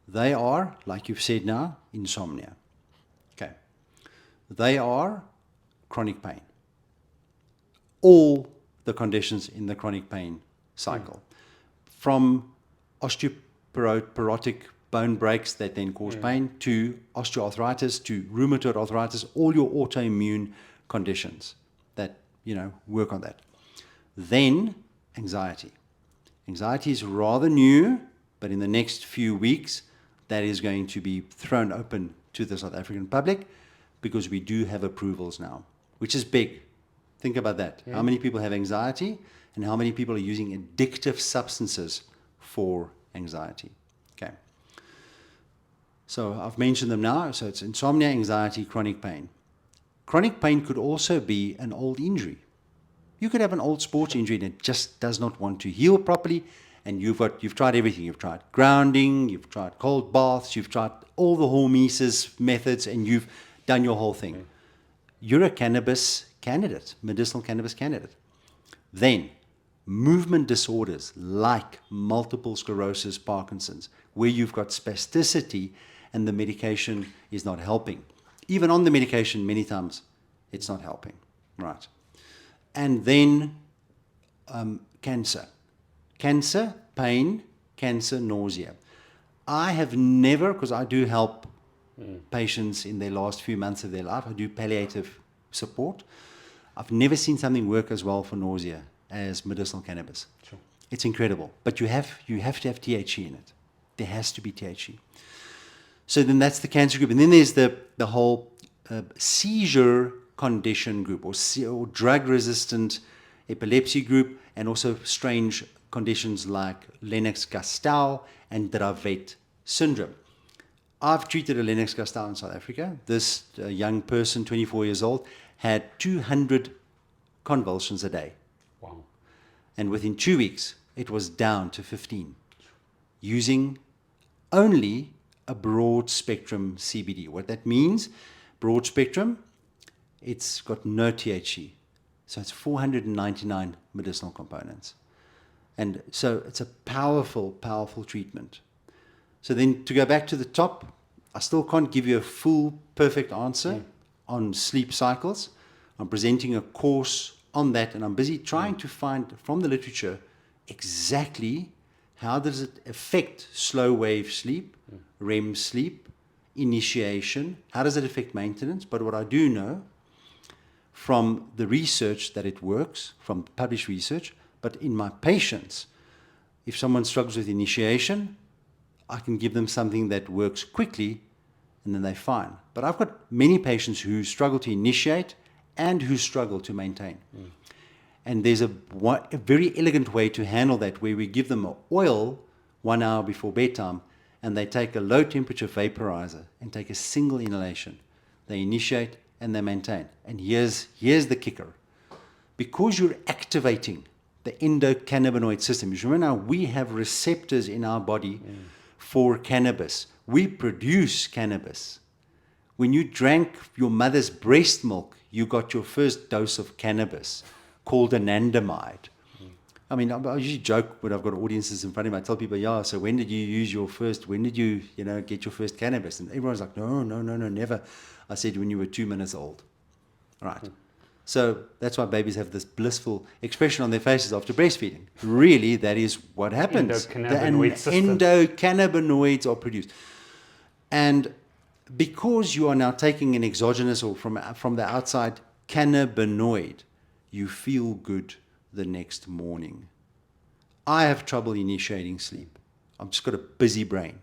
They are, like you've said now, insomnia. Okay. They are chronic pain. All the conditions in the chronic pain cycle, from osteoporotic bone breaks that then cause pain, to osteoarthritis, to rheumatoid arthritis, all your autoimmune conditions that, work on that. Then anxiety. Anxiety is rather new, but in the next few weeks, that is going to be thrown open to the South African public, because we do have approvals now, which is big. Think about that. How many people have anxiety, and how many people are using addictive substances for anxiety? Okay. So I've mentioned them now. So it's insomnia, anxiety, chronic pain. Chronic pain could also be an old injury. You could have an old sports injury that just does not want to heal properly, and you've tried everything. You've tried grounding, you've tried cold baths, you've tried all the hormesis methods, and you've done your whole thing. You're a cannabis candidate, medicinal cannabis candidate. Then movement disorders like multiple sclerosis, Parkinson's, where you've got spasticity and the medication is not helping. Even on the medication, many times it's not helping, right? And then cancer. Cancer, pain, cancer, nausea. I have never, because I do help patients in their last few months of their life, I do palliative support. I've never seen something work as well for nausea as medicinal cannabis. Sure. It's incredible, but you have to have THC in it. There has to be THC. So then that's the cancer group. And then there's the whole seizure condition group, or drug-resistant epilepsy group, and also strange conditions like Lennox-Gastaut and Dravet syndrome. I've treated a Lennox-Gastaut in South Africa. This young person, 24 years old, had 200 convulsions a day. Wow. And within 2 weeks, it was down to 15, using only a broad spectrum CBD. What that means, broad spectrum, it's got no THC. So it's 499 medicinal components. And so it's a powerful, powerful treatment. So then to go back to the top, I still can't give you a full, perfect answer on sleep cycles. I'm presenting a course on that, and I'm busy trying to find from the literature exactly how does it affect slow wave sleep, REM sleep, initiation, how does it affect maintenance. But what I do know from the research that it works, from published research, but in my patients, if someone struggles with initiation, I can give them something that works quickly, and then they're fine. But I've got many patients who struggle to initiate and who struggle to maintain. And there's a very elegant way to handle that, where we give them an oil 1 hour before bedtime, and they take a low temperature vaporizer and take a single inhalation. They initiate and they maintain. And here's the kicker. Because you're activating the endocannabinoid system, you remember now we have receptors in our body for cannabis. We produce cannabis. When you drank your mother's breast milk, you got your first dose of cannabis called anandamide. I mean, I usually joke when I've got audiences in front of me. I tell people, yeah, so when did you get your first cannabis? And everyone's like, no, never. I said, when you were 2 minutes old. Right. So that's why babies have this blissful expression on their faces after breastfeeding. Really, that is what happens. Endocannabinoids are produced. And because you are now taking an exogenous or from the outside cannabinoid, you feel good the next morning. I have trouble initiating sleep. I've just got a busy brain.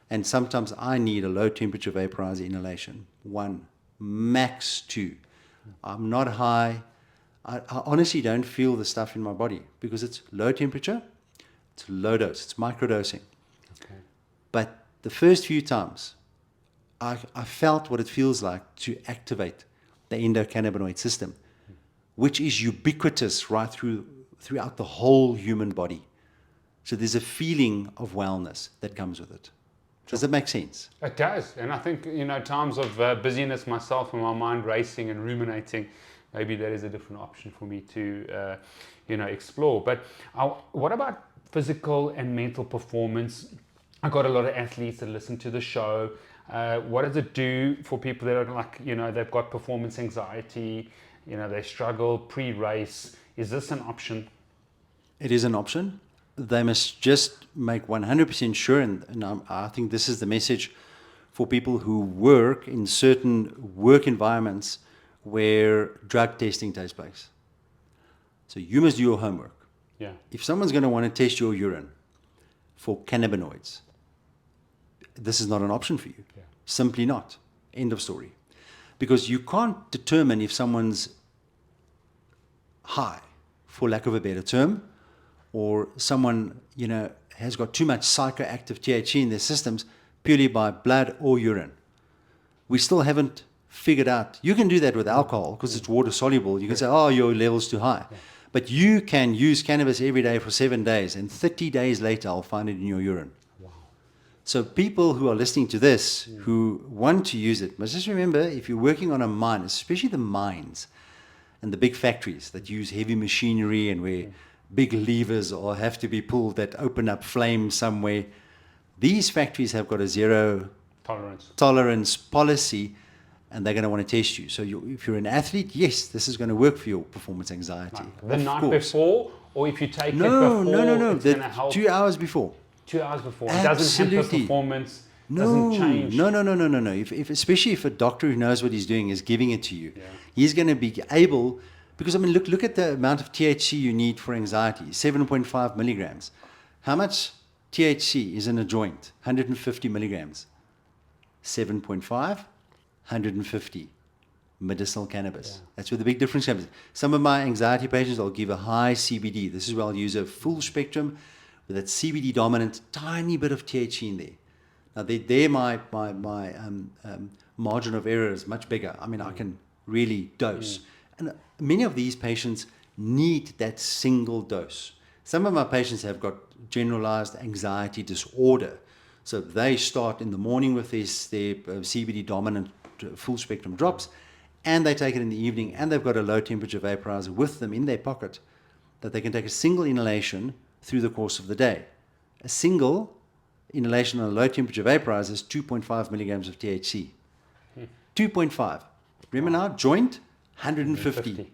And sometimes I need a low temperature vaporizer inhalation. 1, max 2. I'm not high. I honestly don't feel the stuff in my body because it's low temperature, it's low dose, it's microdosing. Okay. But the first few times, I felt what it feels like to activate the endocannabinoid system, which is ubiquitous right throughout the whole human body. So there's a feeling of wellness that comes with it. Does that make sense? It does. And I think, times of busyness myself and my mind racing and ruminating, maybe that is a different option for me to, explore. But what about physical and mental performance? I got a lot of athletes that listen to the show. What does it do for people that are they've got performance anxiety, they struggle pre-race? Is this an option? It is an option. They must just make 100% sure, and I think this is the message for people who work in certain work environments where drug testing takes place. So you must do your homework. Yeah. If someone's going to want to test your urine for cannabinoids, this is not an option for you. Yeah. Simply not. End of story. Because you can't determine if someone's high, for lack of a better term, or someone, has got too much psychoactive THC in their systems purely by blood or urine. We still haven't figured out. You can do that with alcohol because it's water soluble. You can say, oh, your level's too high. Yeah. But you can use cannabis every day for 7 days, and 30 days later, I'll find it in your urine. Wow. So people who are listening to this, who want to use it, must just remember, if you're working on a mine, especially the mines and the big factories that use heavy machinery and where big levers or have to be pulled that open up flames somewhere. These factories have got a zero tolerance policy, and they're going to want to test you. So if you're an athlete, yes, this is going to work for your performance anxiety. The night before, or if you take it before, no. It's going to help. 2 hours before. 2 hours before. Absolutely. It doesn't hamper performance. Doesn't change. No. Especially if a doctor who knows what he's doing is giving it to you, he's going to be able. Because, look at the amount of THC you need for anxiety, 7.5 milligrams. How much THC is in a joint? 150 milligrams. 7.5, 150. Medicinal cannabis. Yeah. That's where the big difference comes. Some of my anxiety patients, I'll give a high CBD. This is where I'll use a full spectrum with that CBD dominant, tiny bit of THC in there. Now, my margin of error is much bigger. I can really dose. And many of these patients need that single dose. Some of my patients have got generalized anxiety disorder. So they start in the morning with their CBD dominant full spectrum drops, and they take it in the evening, and they've got a low temperature vaporizer with them in their pocket that they can take a single inhalation through the course of the day. A single inhalation on a low temperature vaporizer is 2.5 milligrams of THC. 2.5. Remember now, joint, 150.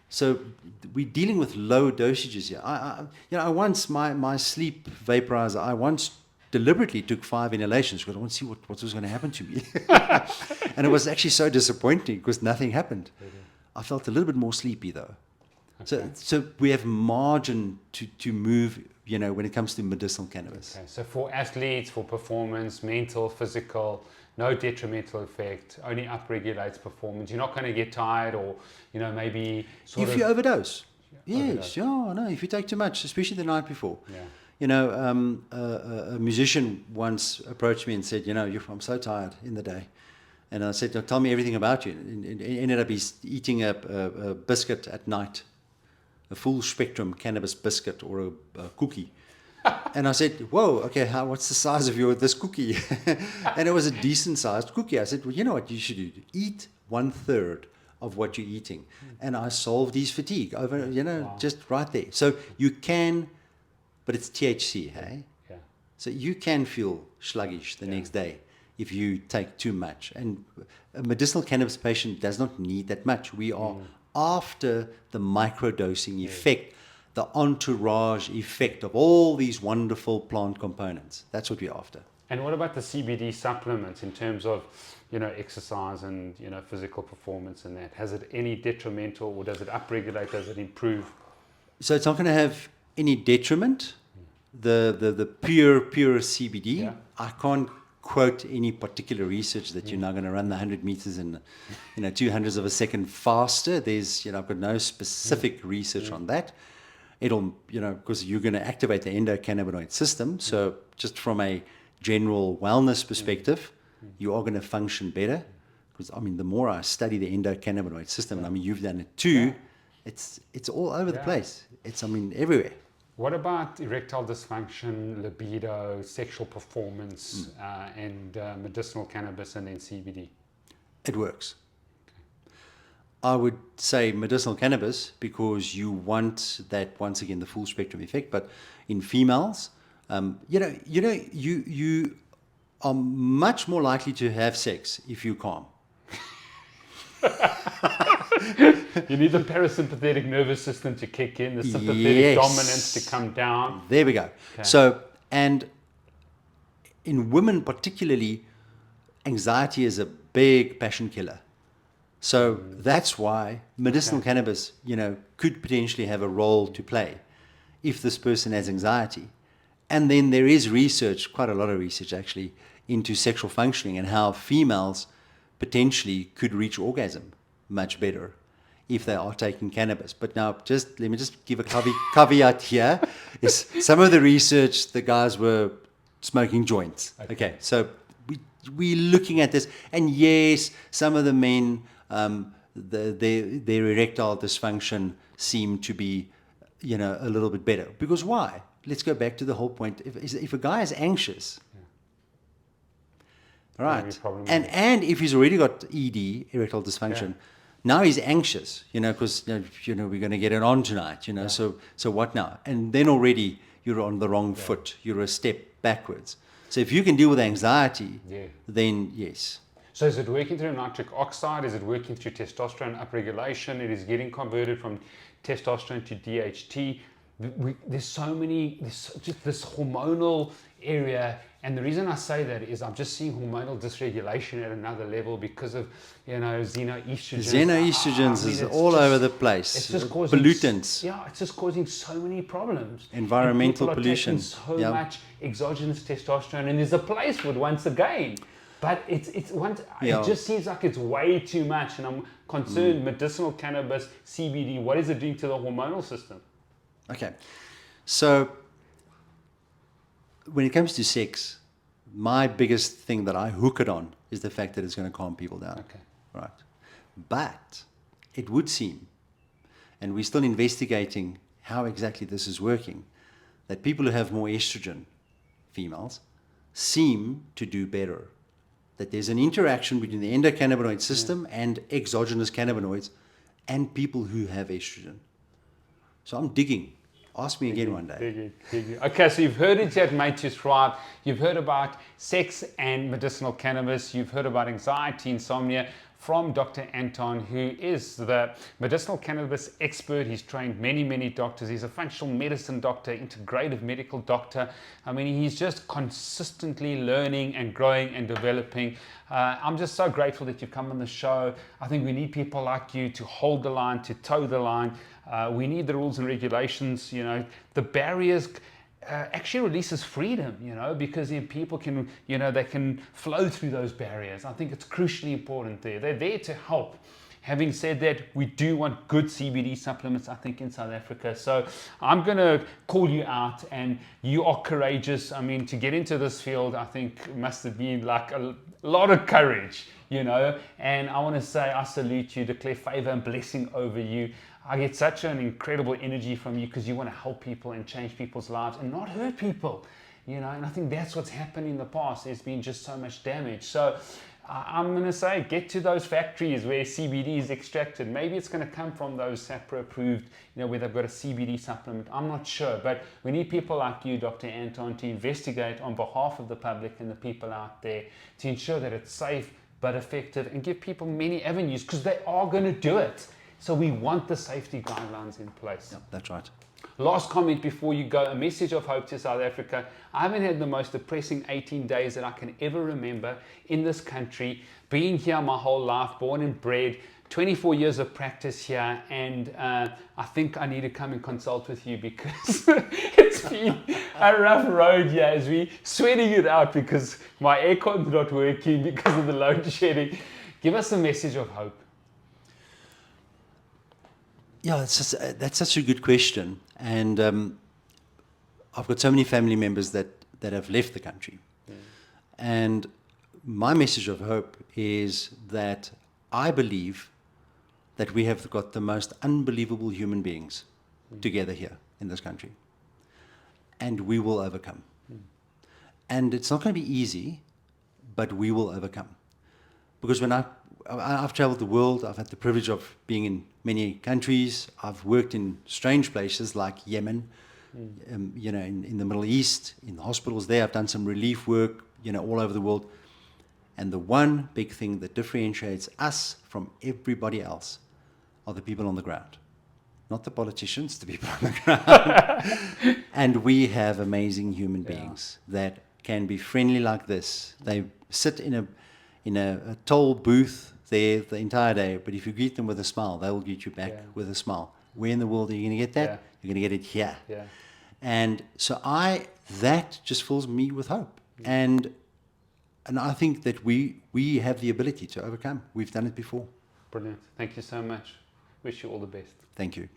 So we're dealing with low dosages here. I once, my sleep vaporizer, I once deliberately took 5 inhalations because I want to see what was going to happen to me. And it was actually so disappointing because nothing happened. I felt a little bit more sleepy though. Okay. So we have margin to move, when it comes to medicinal cannabis. Okay. So for athletes, for performance, mental, physical, no detrimental effect, only upregulates performance. You're not going to get tired or, maybe if you overdose. Yes, if you take too much, especially the night before. Yeah. A musician once approached me and said, I'm so tired in the day. And I said, tell me everything about you. And ended up eating a biscuit at night, a full spectrum cannabis biscuit or a cookie. And I said, whoa, okay, what's the size of this cookie? And it was a decent sized cookie. I said, well, you know what you should do? Eat 1/3 of what you're eating. And I solve these fatigue over, just right there. So you can, but it's THC, hey? Yeah. So you can feel sluggish the next day if you take too much. And a medicinal cannabis patient does not need that much. We are after the microdosing effect, the entourage effect of all these wonderful plant components. That's what we're after. And what about the CBD supplements in terms of, exercise and, physical performance and that? Has it any detrimental, or does it upregulate? Does it improve? So it's not going to have any detriment. The pure CBD, I can't quote any particular research that you're now going to run the 100 meters in 200ths of a second faster. There's I've got no specific research on that. It'll because you're going to activate the endocannabinoid system. So just from a general wellness perspective, you are going to function better. Because the more I study the endocannabinoid system, and you've done it too, it's all over the place. It's everywhere. What about erectile dysfunction, libido, sexual performance, and medicinal cannabis and then CBD? It works. I would say medicinal cannabis because you want that, once again, the full spectrum effect. But in females, you are much more likely to have sex if you're calm. You need the parasympathetic nervous system to kick in, the sympathetic dominance to come down. There we go. Okay. So, and in women particularly, anxiety is a big passion killer. So that's why medicinal cannabis, could potentially have a role to play if this person has anxiety. And then there is research, quite a lot of research actually, into sexual functioning and how females potentially could reach orgasm much better if they are taking cannabis. But now, let me give a caveat here. Is some of the research, the guys were smoking joints. Okay, so we're looking at this. And yes, some of the men, their erectile dysfunction seemed to be, a little bit better. Because why? Let's go back to the whole point. If a guy is anxious, right, and if he's already got ED, erectile dysfunction, now he's anxious, because we're going to get it on tonight, So what now? And then already you're on the wrong foot. You're a step backwards. So if you can deal with anxiety, then yes. So is it working through nitric oxide? Is it working through testosterone upregulation? It is getting converted from testosterone to DHT. There's just this hormonal area, and the reason I say that is I'm just seeing hormonal dysregulation at another level because of xenoestrogens. Xenoestrogens is all over the place. It's just causing pollutants. It's just causing so many problems. Environmental pollution. So much exogenous testosterone, and there's a place for it once again. But it just seems like it's way too much, and I'm concerned. Medicinal cannabis, CBD, what is it doing to the hormonal system? Okay, so when it comes to sex, my biggest thing that I hook it on is the fact that it's going to calm people down. Okay. Right. But it would seem, and we're still investigating how exactly this is working, that people who have more estrogen, females, seem to do better. That there's an interaction between the endocannabinoid system and exogenous cannabinoids and people who have estrogen. So I'm digging. Ask me again one day. Digging. Okay, so you've heard it yet, mate, to thrive. You've heard about sex and medicinal cannabis. You've heard about anxiety, insomnia from Dr. Anton, who is the medicinal cannabis expert. He's trained many, many doctors. He's a functional medicine doctor, integrative medical doctor. He's just consistently learning and growing and developing. I'm just so grateful that you come on the show. I think we need people like you to hold the line, to toe the line. We need the rules and regulations. The barriers actually releases freedom, because people can, they can flow through those barriers. I think it's crucially important there. They're there to help. Having said that, we do want good CBD supplements, I think, in South Africa. So I'm going to call you out, and you are courageous. To get into this field, I think must have been like a lot of courage, and I want to say I salute you, declare favor and blessing over you. I get such an incredible energy from you because you want to help people and change people's lives and not hurt people, and I think that's what's happened in the past. There's been just so much damage. So I'm going to say, get to those factories where CBD is extracted. Maybe it's going to come from those SAPRA approved, where they've got a CBD supplement. I'm not sure, but we need people like you, Dr. Anton, to investigate on behalf of the public and the people out there to ensure that it's safe but effective, and give people many avenues, because they are going to do it. So we want the safety guidelines in place. Yeah, that's right. Last comment before you go, a message of hope to South Africa. I haven't had the most depressing 18 days that I can ever remember in this country. Being here my whole life, born and bred, 24 years of practice here, and I think I need to come and consult with you, because it's been a rough road here as we sweating it out because my aircon's not working because of the load shedding. Give us a message of hope. Yeah, that's such a good question. And I've got so many family members that have left the country. Yeah. And my message of hope is that I believe that we have got the most unbelievable human beings together here in this country. And we will overcome. And it's not going to be easy, but we will overcome. Because when I've traveled the world, I've had the privilege of being in many countries. I've worked in strange places like Yemen, in the Middle East, in the hospitals there. I've done some relief work, all over the world. And the one big thing that differentiates us from everybody else are the people on the ground. Not the politicians, the people on the ground. And we have amazing human beings that can be friendly like this. They sit in a toll booth there the entire day, but if you greet them with a smile, they will greet you back with a smile. Where in the world are you going to get that? Yeah. You're going to get it here. Yeah. And so that just fills me with hope. And I think that we have the ability to overcome. We've done it before. Brilliant. Thank you so much. Wish you all the best. Thank you.